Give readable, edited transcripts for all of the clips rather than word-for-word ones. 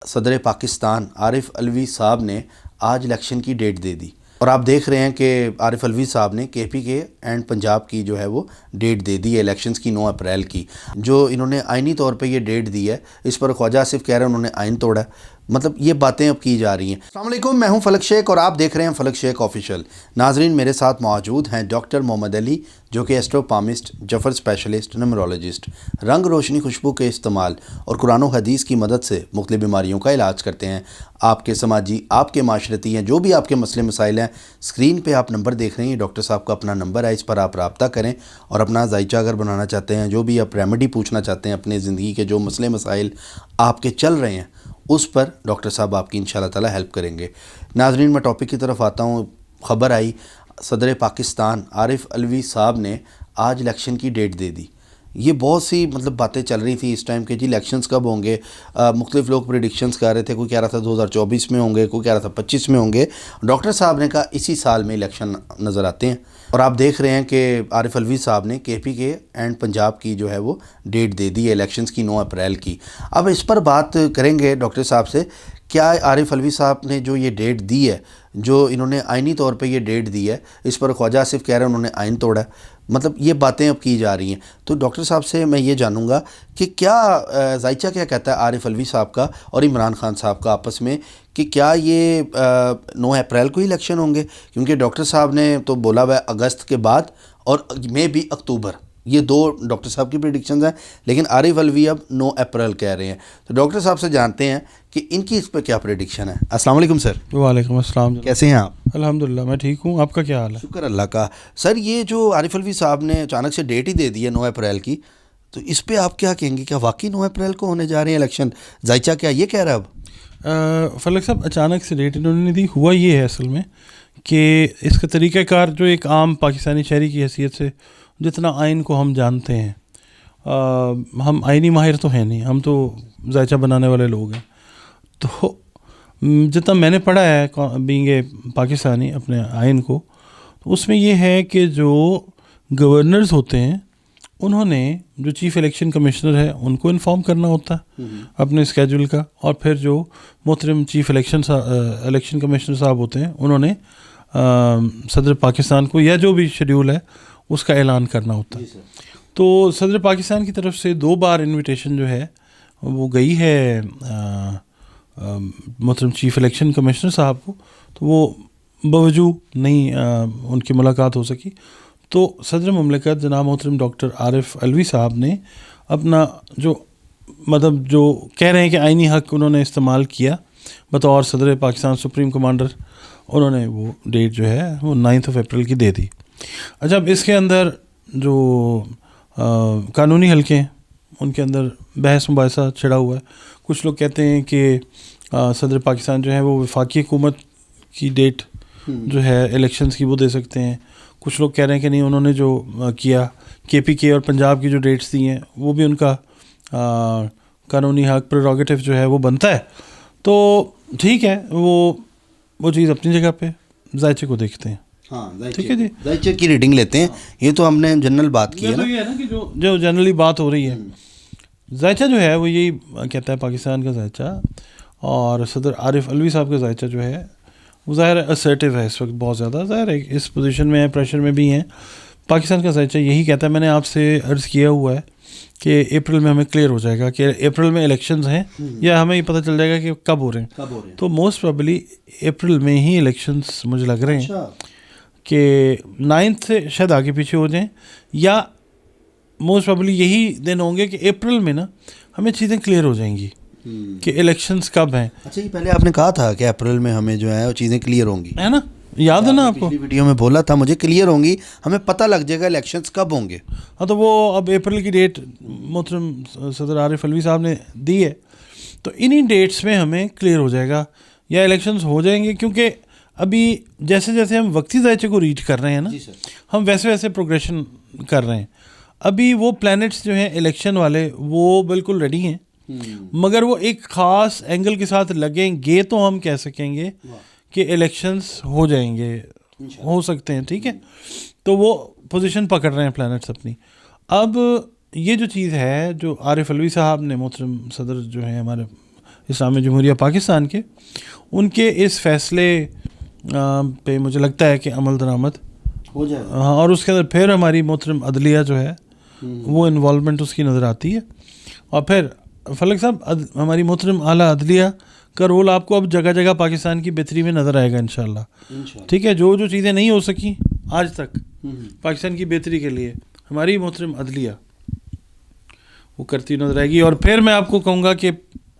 صدر پاکستان عارف علوی صاحب نے آج الیکشن کی ڈیٹ دے دی اور آپ دیکھ رہے ہیں کہ عارف علوی صاحب نے کے پی کے اینڈ پنجاب کی جو ہے وہ ڈیٹ دے دی ہے الیکشنز کی 9 اپریل کی. جو انہوں نے آئینی طور پہ یہ ڈیٹ دی ہے اس پر خواجہ آصف کہہ رہے ہیں انہوں نے آئین توڑا ہے. مطلب یہ باتیں اب کی جا رہی ہیں. السلام علیکم، میں ہوں فلک شیخ اور آپ دیکھ رہے ہیں فلک شیخ آفیشیل. ناظرین، میرے ساتھ موجود ہیں ڈاکٹر محمد علی جو کہ ایسٹروپامسٹ، جفر اسپیشلسٹ، نیمرولوجسٹ، رنگ روشنی خوشبو کے استعمال اور قرآن و حدیث کی مدد سے مختلف بیماریوں کا علاج کرتے ہیں. آپ کے سماجی، آپ کے معاشرتی ہیں، جو بھی آپ کے مسئلے مسائل ہیں، اسکرین پہ آپ نمبر دیکھ رہے ہیں، ڈاکٹر صاحب کا اپنا نمبر ہے، اس پر آپ رابطہ کریں اور اپنا ذائچہ اگر بنانا چاہتے ہیں، جو بھی آپ ریمیڈی پوچھنا چاہتے ہیں، اپنے زندگی کے جو مسئلے مسائل آپ کے چل رہے ہیں اس پر ڈاکٹر صاحب آپ کی انشاءاللہ تعالی ہیلپ کریں گے. ناظرین، میں ٹاپک کی طرف آتا ہوں. خبر آئی صدر پاکستان عارف علوی صاحب نے آج الیکشن کی ڈیٹ دے دی. یہ بہت سی باتیں چل رہی تھی اس ٹائم کہ جی الیکشنز کب ہوں گے. مختلف لوگ پریڈکشنز کر رہے تھے، کوئی کہہ رہا تھا 2024 میں ہوں گے، کوئی کہہ رہا تھا 25 میں ہوں گے. ڈاکٹر صاحب نے کہا اسی سال میں الیکشن نظر آتے ہیں اور آپ دیکھ رہے ہیں کہ عارف علوی صاحب نے کے پی کے اینڈ پنجاب کی جو ہے وہ ڈیٹ دے دی ہے الیکشنز کی 9 اپریل کی. اب اس پر بات کریں گے ڈاکٹر صاحب سے. کیا عارف علوی صاحب نے جو یہ ڈیٹ دی ہے، جو انہوں نے آئینی طور پہ یہ ڈیٹ دی ہے، اس پر خواجہ آصف کہہ رہے ہیں انہوں نے آئین توڑا ہے. مطلب یہ باتیں اب کی جا رہی ہیں. تو ڈاکٹر صاحب سے میں یہ جانوں گا کہ کیا ذائچہ کیا کہتا ہے عارف علوی صاحب کا اور عمران خان صاحب کا آپس میں، کہ کیا یہ 9 اپریل کو ہی الیکشن ہوں گے؟ کیونکہ ڈاکٹر صاحب نے تو بولا ہوا ہے اگست کے بعد اور میں بھی اکتوبر، یہ دو ڈاکٹر صاحب کی پریڈکشنز ہیں، لیکن عارف علوی اب 9 اپریل کہہ رہے ہیں. تو ڈاکٹر صاحب سے جانتے ہیں کہ ان کی اس پہ کیا پریڈکشن ہے. السلام علیکم سر. وعلیکم السلام. کیسے ہیں آپ؟ الحمدللہ میں ٹھیک ہوں، آپ کا کیا حال ہے؟ شکر اللہ کا. سر، یہ جو عارف علوی صاحب نے اچانک سے ڈیٹ ہی دے دی ہے 9 اپریل کی، تو اس پہ آپ کیا کہیں گے؟ کیا واقعی 9 اپریل کو ہونے جا رہے ہیں الیکشن؟ ذائچہ کیا یہ کہہ رہا ہے اب؟ فلک صاحب، اچانک سے ڈیٹ انہوں نے دی. ہوا یہ ہے اصل میں کہ اس کا طریقہ کار جو ایک عام پاکستانی شہری کی حیثیت سے جتنا آئین کو ہم جانتے ہیں، ہم آئینی ماہر تو ہیں نہیں، ہم تو ذائچہ بنانے والے لوگ ہیں. تو جتنا میں نے پڑھا ہے بینگ اے پاکستانی اپنے آئین کو، تو اس میں یہ ہے کہ جو گورنرز ہوتے ہیں انہوں نے جو چیف الیکشن کمشنر ہے ان کو انفارم کرنا ہوتا ہے اپنے اسکیجول کا، اور پھر جو محترم چیف الیکشن کمشنر صاحب ہوتے ہیں انہوں نے صدر پاکستان کو یا جو بھی شیڈیول ہے اس کا اعلان کرنا ہوتا ہے. تو صدر پاکستان کی طرف سے 2 بار انویٹیشن جو ہے وہ گئی ہے محترم چیف الیکشن کمشنر صاحب کو، تو وہ بوجو نہیں ان کی ملاقات ہو سکی. تو صدر مملکت جناب محترم ڈاکٹر عارف علوی صاحب نے اپنا جو جو کہہ رہے ہیں کہ آئینی حق انہوں نے استعمال کیا بطور صدر پاکستان سپریم کمانڈر، انہوں نے وہ ڈیٹ جو ہے وہ 9 اپریل کی دے دی. اچھا، اب اس کے اندر جو قانونی حلقے ہیں ان کے اندر بحث مباحثہ چھڑا ہوا ہے. کچھ لوگ کہتے ہیں کہ صدر پاکستان جو ہے وہ وفاقی حکومت کی ڈیٹ جو ہے الیکشنز کی وہ دے سکتے ہیں. کچھ لوگ کہہ رہے ہیں کہ نہیں، انہوں نے جو کیا کے پی کے اور پنجاب کی جو ڈیٹس دی ہیں وہ بھی ان کا قانونی حق پریروگیٹو جو ہے وہ بنتا ہے. تو ٹھیک ہے، وہ چیز اپنی جگہ پہ. ذائچے کو دیکھتے ہیں. ہاں، ٹھیک ہے جی، ذائچے کی ریڈنگ لیتے ہیں. یہ تو ہم نے جنرل بات کی ہے نا. یہ ہے نا کہ جو جنرلی بات ہو رہی ہے، ذائچہ جو ہے وہ یہی کہتا ہے پاکستان کا ذائچہ، اور صدر عارف علوی صاحب کا ذائچہ جو ہے وہ ظاہر اسرٹیو ہے اس وقت بہت زیادہ. ظاہر ہے اس پوزیشن میں ہے، پریشر میں بھی ہیں. پاکستان کا ذائچہ یہی کہتا ہے، میں نے آپ سے عرض کیا ہوا ہے کہ اپریل میں ہمیں کلیئر ہو جائے گا کہ اپریل میں الیکشنز ہیں، یا ہمیں یہ پتہ چل جائے گا کہ کب ہو رہے ہیں. تو موسٹ پرابلی اپریل میں ہی الیکشنز مجھے لگ رہے ہیں کہ 9 سے شاید آگے پیچھے ہو جائیں، یا موسٹ پرابلی یہی دن ہوں گے کہ اپریل میں نا ہمیں چیزیں کلیئر ہو جائیں گی کہ الیکشنز کب ہیں. اچھا، یہ پہلے آپ نے کہا تھا کہ اپریل میں ہمیں جو ہے وہ چیزیں کلیئر ہوں گی، ہے نا؟ یاد ہے نا آپ کو؟ پچھلی ویڈیو میں بولا تھا مجھے کلیئر ہوں گی، ہمیں پتہ لگ جائے گا الیکشنز کب ہوں گے. ہاں، تو وہ اب اپریل کی ڈیٹ محترم صدر عارف علوی صاحب نے دی ہے، تو انہی ڈیٹس میں ہمیں کلیئر ہو جائے گا یا الیکشنز ہو جائیں گے. کیونکہ ابھی جیسے جیسے ہم وقتی ذائچے کو ریچ کر رہے ہیں نا، ہم ویسے ویسے پروگریشن کر رہے ہیں. ابھی وہ پلانٹس جو ہیں الیکشن والے وہ بالکل ریڈی ہیں، مگر وہ ایک خاص اینگل کے ساتھ لگیں گے تو ہم کہہ سکیں گے کہ الیکشنز ہو جائیں گے، ہو سکتے ہیں. ٹھیک ہے، تو وہ پوزیشن پکڑ رہے ہیں پلانٹس اپنی. اب یہ جو چیز ہے جو عارف علوی صاحب نے، محترم صدر جو ہیں ہمارے اسلامی جمہوریہ پاکستان کے، ان کے اس فیصلے پہ مجھے لگتا ہے کہ عمل درآمد ہو جائے. ہاں، اور اس کے اندر پھر ہماری محترم عدلیہ جو ہے وہ انوالومنٹ اس کی نظر آتی ہے. اور پھر فلک صاحب ہماری محترم اعلیٰ عدلیہ کا رول آپ کو اب جگہ جگہ پاکستان کی بہتری میں نظر آئے گا انشاءاللہ. ٹھیک ہے، جو چیزیں نہیں ہو سکیں آج تک پاکستان کی بہتری کے لیے، ہماری محترم عدلیہ وہ کرتی نظر آئے گی. اور پھر میں آپ کو کہوں گا کہ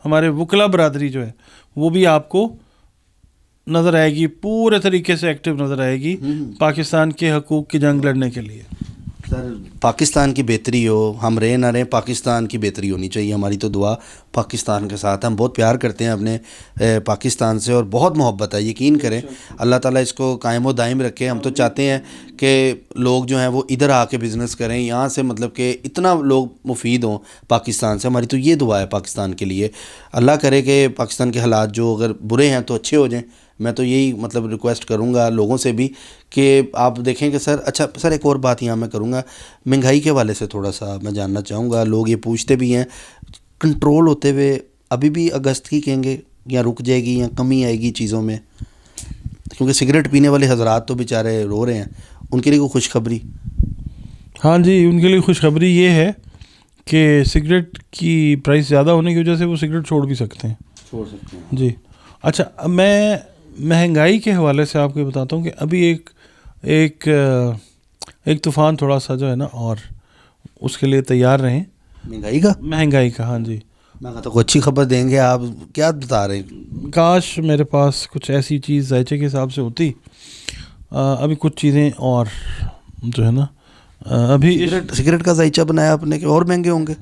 ہمارے وکلا برادری جو ہے وہ بھی آپ کو نظر آئے گی، پورے طریقے سے ایکٹیو نظر آئے گی پاکستان کے حقوق کی جنگ لڑنے کے لیے. سر پاکستان کی بہتری ہو، ہم رہے نہ رہیں، پاکستان کی بہتری ہونی چاہیے. ہماری تو دعا پاکستان کے ساتھ. ہم بہت پیار کرتے ہیں اپنے پاکستان سے اور بہت محبت ہے. یقین کریں اللہ تعالیٰ اس کو قائم و دائم رکھے. ہم تو چاہتے ہیں کہ لوگ جو ہیں وہ ادھر آ کے بزنس کریں، یہاں سے مطلب کہ اتنا لوگ مفید ہوں پاکستان سے. ہماری تو یہ دعا ہے پاکستان کے لیے. اللہ کرے کہ پاکستان کے حالات جو اگر برے ہیں تو اچھے ہو جائیں. میں تو یہی مطلب ریکویسٹ کروں گا لوگوں سے بھی کہ آپ دیکھیں کہ سر اچھا سر ایک اور بات یہاں میں کروں گا، مہنگائی کے حوالے سے تھوڑا سا میں جاننا چاہوں گا. لوگ یہ پوچھتے بھی ہیں کنٹرول ہوتے ہوئے ابھی بھی اگست کی کہیں گے یا رک جائے گی یا کمی آئے گی چیزوں میں؟ کیونکہ سگریٹ پینے والے حضرات تو بیچارے رو رہے ہیں، ان کے لیے کوئی خوشخبری؟ ہاں جی، ان کے لیے خوشخبری یہ ہے کہ سگریٹ کی پرائس زیادہ ہونے کی وجہ سے وہ سگریٹ چھوڑ بھی سکتے ہیں. جی اچھا، میں مہنگائی کے حوالے سے آپ کو بتاتا ہوں کہ ابھی ایک طوفان تھوڑا سا جو ہے نا، اور اس کے لیے تیار رہیں. مہنگائی کا ہاں جی، میں کہتا کوئی اچھی خبر دیں گے. آپ کیا بتا رہے ہیں؟ کاش میرے پاس کچھ ایسی چیز ذائچے کے حساب سے ہوتی. ابھی کچھ چیزیں اور جو ہے نا، ابھی سگریٹ کا ذائچہ بنایا آپ نے کہ اور مہنگے ہوں گے؟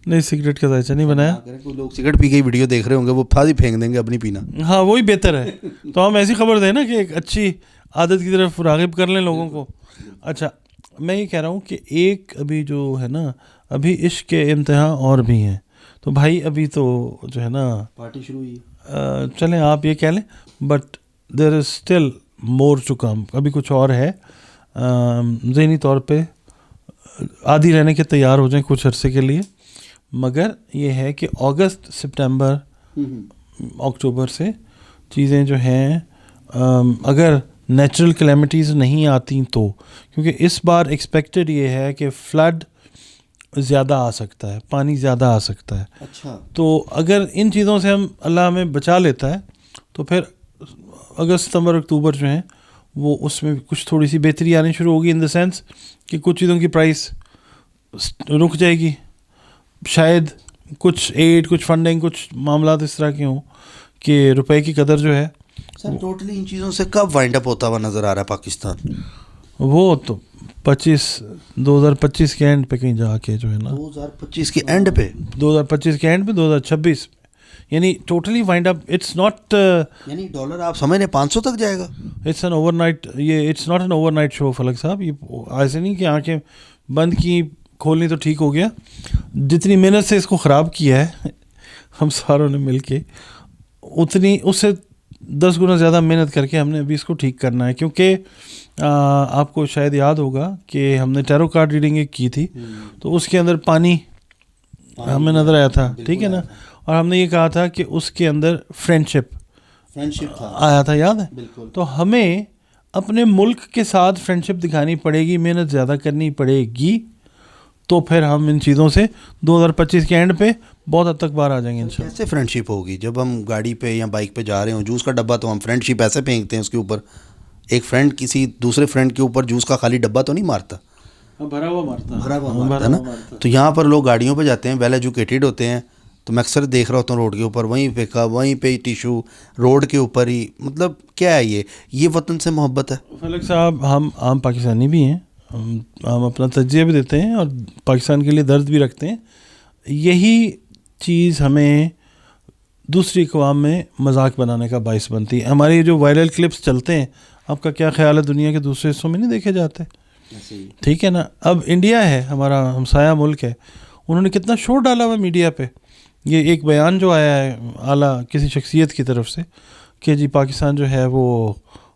نہیں، سگریٹ کا ذائچہ نہیں بنایا. لوگ سگریٹ پی کے ویڈیو دیکھ رہے ہوں گے، وہ پھاسی پھینک دیں گے اپنی پینا. ہاں وہی بہتر ہے. تو ہم ایسی خبر دیں نا کہ ایک اچھی عادت کی طرف راغب کر لیں لوگوں کو. اچھا، میں یہ کہہ رہا ہوں کہ ایک ابھی جو ہے نا، ابھی عشق کے امتحان اور بھی ہیں. تو بھائی ابھی تو جو ہے نا پارٹی شروع ہوئی، چلیں آپ یہ کہہ لیں، but there is still more to come. ابھی کچھ اور ہے. ذہنی طور پہ عادی رہنے کے تیار ہو جائیں کچھ عرصے کے لیے. مگر یہ ہے کہ اگست سپٹمبر اکتوبر سے چیزیں جو ہیں، اگر نیچرل کلیمٹیز نہیں آتی تو، کیونکہ اس بار ایکسپیکٹڈ یہ ہے کہ فلڈ زیادہ آ سکتا ہے، پانی زیادہ آ سکتا ہے. اچھا، تو اگر ان چیزوں سے ہم اللہ ہمیں بچا لیتا ہے تو پھر اگست ستمبر اکتوبر جو ہیں وہ اس میں کچھ تھوڑی سی بہتری آنی شروع ہوگی، ان دا سینس کہ کچھ چیزوں کی پرائس رک جائے گی. شاید کچھ ایڈ، کچھ فنڈنگ، کچھ معاملات اس طرح کے ہوں کہ روپے کی قدر جو ہے. سر ٹوٹلی ان چیزوں سے کب وائنڈ اپ ہوتا ہوا نظر آ رہا ہے پاکستان؟ وہ تو 2025 کے اینڈ پہ کہیں جا کے جو ہے نا، 2025 کے اینڈ پہ، 2025 کے اینڈ پہ 2026 یعنی totally wind up. It's not یعنی ڈالر آپ سمجھ لیں 500 تک جائے گا. اٹس این اوور نائٹ، یہ it's not an overnight so Falak صاحب. یہ ایسے نہیں کہ آنکھیں بند کی کھولنی تو ٹھیک ہو گیا. جتنی محنت سے اس کو خراب کیا ہے ہم ساروں نے مل کے، اتنی اس سے 10 گنا زیادہ محنت کر کے ہم نے ابھی اس کو ٹھیک کرنا ہے. کیونکہ آپ کو شاید یاد ہوگا کہ ہم نے ٹیرو کارڈ ریڈنگ ایک کی تھی، تو اس کے اندر پانی ہمیں نظر آیا تھا، ٹھیک ہے نا. اور ہم نے یہ کہا تھا کہ اس کے اندر فرینڈشپ آیا تھا، یاد ہے؟ تو ہمیں اپنے ملک کے ساتھ فرینڈشپ دکھانی پڑے گی، محنت زیادہ کرنی پڑے گی. تو پھر ہم ان چیزوں سے 2025 کے اینڈ پہ بہت حد تک باہر آ جائیں گے انشاءاللہ. کیسے فرینڈ شپ ہوگی جب ہم گاڑی پہ یا بائک پہ جا رہے ہوں، جوس کا ڈبہ تو ہم فرینڈ شپ ایسے پھینکتے ہیں اس کے اوپر. ایک فرینڈ کسی دوسرے فرینڈ کے اوپر جوس کا خالی ڈبہ تو نہیں مارتا، بھرا ہوا مارتا نا. تو یہاں پر لوگ گاڑیوں پہ جاتے ہیں، ویل ایجوکیٹڈ ہوتے ہیں. تو میں اکثر دیکھ رہا ہوتا ہوں روڈ کے اوپر وہیں پھینکا، وہیں پہ ٹیشو روڈ کے اوپر ہی. مطلب کیا ہے یہ وطن سے محبت ہے؟ فلک صاحب، ہم عام پاکستانی بھی ہیں، ہم اپنا تجزیہ بھی دیتے ہیں اور پاکستان کے لیے درد بھی رکھتے ہیں. یہی چیز ہمیں دوسری اقوام میں مذاق بنانے کا باعث بنتی ہے. ہماری جو وائرل کلپس چلتے ہیں، آپ کا کیا خیال ہے دنیا کے دوسرے حصوں میں نہیں دیکھے جاتے؟ ٹھیک ہے نا. اب انڈیا ہے ہمارا ہمسایہ ملک ہے، انہوں نے کتنا شور ڈالا ہوا میڈیا پہ. یہ ایک بیان جو آیا ہے اعلیٰ کسی شخصیت کی طرف سے کہ جی پاکستان جو ہے وہ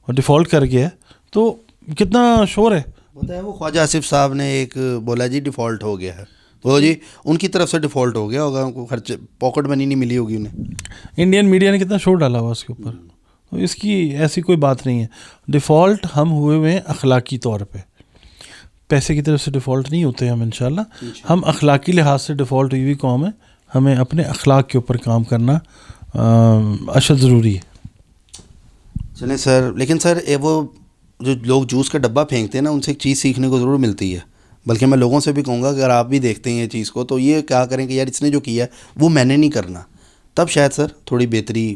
ڈیفالٹ کر گیا ہے، تو کتنا شور ہے. وہ خواجہ آصف صاحب نے ایک بولا جی ڈیفالٹ ہو گیا ہے. وہ جی ان کی طرف سے ڈیفالٹ ہو گیا ہوگا, ان کو خرچ پاکٹ منی نہیں ملی ہوگی انہیں. انڈین میڈیا نے کتنا شور ڈالا ہوا اس کے اوپر, تو اس کی ایسی کوئی بات نہیں ہے. ڈیفالٹ ہم ہوئے ہیں اخلاقی طور پہ, پیسے کی طرف سے ڈیفالٹ نہیں ہوتے ہم انشاءاللہ. ہم اخلاقی لحاظ سے ڈیفالٹ ہوئی ہوئی قوم ہے, ہمیں اپنے اخلاق کے اوپر کام کرنا اشد ضروری ہے. چلیں سر, لیکن سر وہ جو لوگ جوس کا ڈبہ پھینکتے ہیں نا, ان سے ایک چیز سیکھنے کو ضرور ملتی ہے. بلکہ میں لوگوں سے بھی کہوں گا کہ اگر آپ بھی دیکھتے ہیں یہ چیز کو تو یہ کیا کریں کہ یار اس نے جو کیا ہے وہ میں نے نہیں کرنا, تب شاید سر تھوڑی بہتری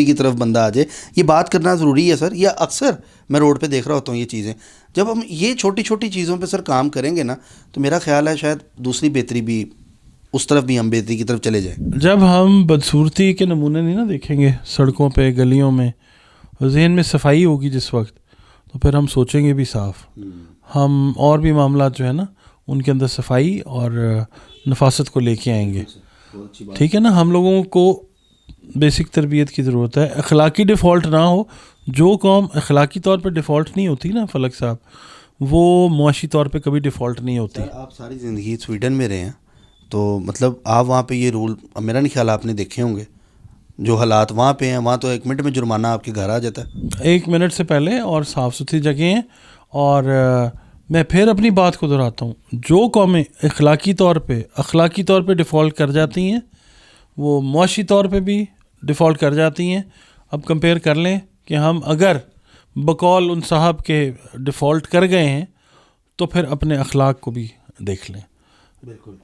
کی طرف بندہ آ جائے. یہ بات کرنا ضروری ہے سر. یہ اکثر میں روڈ پہ دیکھ رہا ہوتا ہوں یہ چیزیں, جب ہم یہ چھوٹی چھوٹی چیزوں پہ سر کام کریں گے نا تو میرا خیال ہے شاید دوسری بہتری بھی, اس طرف بھی ہم بہتری کی طرف چلے جائیں. جب ہم بدصورتی کے نمونے نہیں نا دیکھیں گے سڑکوں پہ, گلیوں میں, ذہن میں صفائی ہوگی جس وقت, تو پھر ہم سوچیں گے بھی صاف. ہم اور بھی معاملات جو ہے نا ان کے اندر صفائی اور نفاست کو لے کے آئیں گے. ٹھیک ہے نا, ہم لوگوں کو بیسک تربیت کی ضرورت ہے. اخلاقی ڈیفالٹ نہ ہو. جو قوم اخلاقی طور پہ ڈیفالٹ نہیں ہوتی نا فلک صاحب, وہ معاشی طور پہ کبھی ڈیفالٹ نہیں ہوتی. آپ ساری زندگی سویڈن میں رہے ہیں تو مطلب آپ وہاں پہ یہ رول میرا نہیں خیال آپ نے دیکھے ہوں گے. جو حالات وہاں پہ ہیں, وہاں تو 1 منٹ میں جرمانہ آپ کے گھر آ جاتا ہے. 1 منٹ سے پہلے, اور صاف ستھری جگہیں ہیں. اور میں پھر اپنی بات کو دہراتا ہوں, جو قومیں اخلاقی طور پہ ڈیفالٹ کر جاتی ہیں وہ معاشی طور پہ بھی ڈیفالٹ کر جاتی ہیں. اب کمپیئر کر لیں کہ ہم اگر بقول ان صاحب کے ڈیفالٹ کر گئے ہیں تو پھر اپنے اخلاق کو بھی دیکھ لیں. بالکل.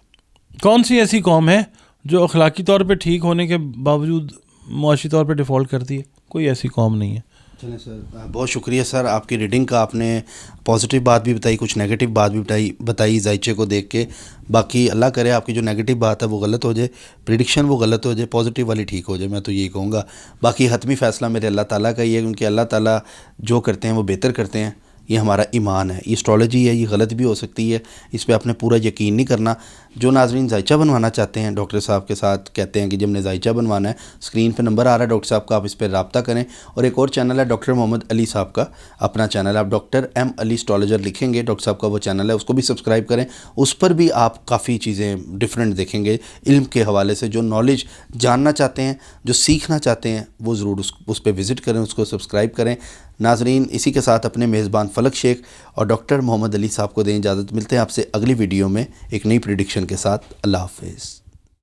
کون سی ایسی قوم ہے جو اخلاقی طور پہ ٹھیک ہونے کے باوجود معاشی طور پہ ڈیفالٹ کرتی ہے؟ کوئی ایسی قوم نہیں ہے. چلیں سر, بہت شکریہ سر آپ کی ریڈنگ کا. آپ نے پازیٹیو بات بھی بتائی, کچھ نیگیٹو بات بھی بتائی ذائچے کو دیکھ کے. باقی اللہ کرے آپ کی جو نیگیٹو بات ہے وہ غلط ہو جائے, پریڈکشن وہ غلط ہو جائے, پازیٹیو والی ٹھیک ہو جائے. میں تو یہی کہوں گا. باقی حتمی فیصلہ میرے اللہ تعالیٰ کا ہی ہے, کیونکہ اللہ تعالیٰ جو کرتے ہیں وہ بہتر کرتے ہیں. یہ ہمارا ایمان ہے. یہ اسٹرالوجی ہے, یہ غلط بھی ہو سکتی ہے, اس پہ آپ نے پورا یقین نہیں کرنا. جو ناظرین ذائچہ بنوانا چاہتے ہیں ڈاکٹر صاحب کے ساتھ, کہتے ہیں کہ جب نے ذائچہ بنوانا ہے, اسکرین پہ نمبر آ رہا ہے ڈاکٹر صاحب کا, آپ اس پہ رابطہ کریں. اور ایک اور چینل ہے ڈاکٹر محمد علی صاحب کا, اپنا چینل ہے, آپ ڈاکٹر ایم علی اسٹرالوجر لکھیں گے, ڈاکٹر صاحب کا وہ چینل ہے, اس کو بھی سبسکرائب کریں. اس پر بھی آپ کافی چیزیں ڈفرینٹ دیکھیں گے علم کے حوالے سے. جو نالج جاننا چاہتے ہیں, جو سیکھنا چاہتے ہیں, وہ ضرور اس پہ وزٹ کریں, اس کو سبسکرائب کریں. ناظرین, اسی کے ساتھ اپنے میزبان فلک شیخ اور ڈاکٹر محمد علی صاحب کو دیں اجازت. ملتے ہیں آپ سے اگلی ویڈیو میں ایک نئی پریڈکشن کے ساتھ. اللہ حافظ.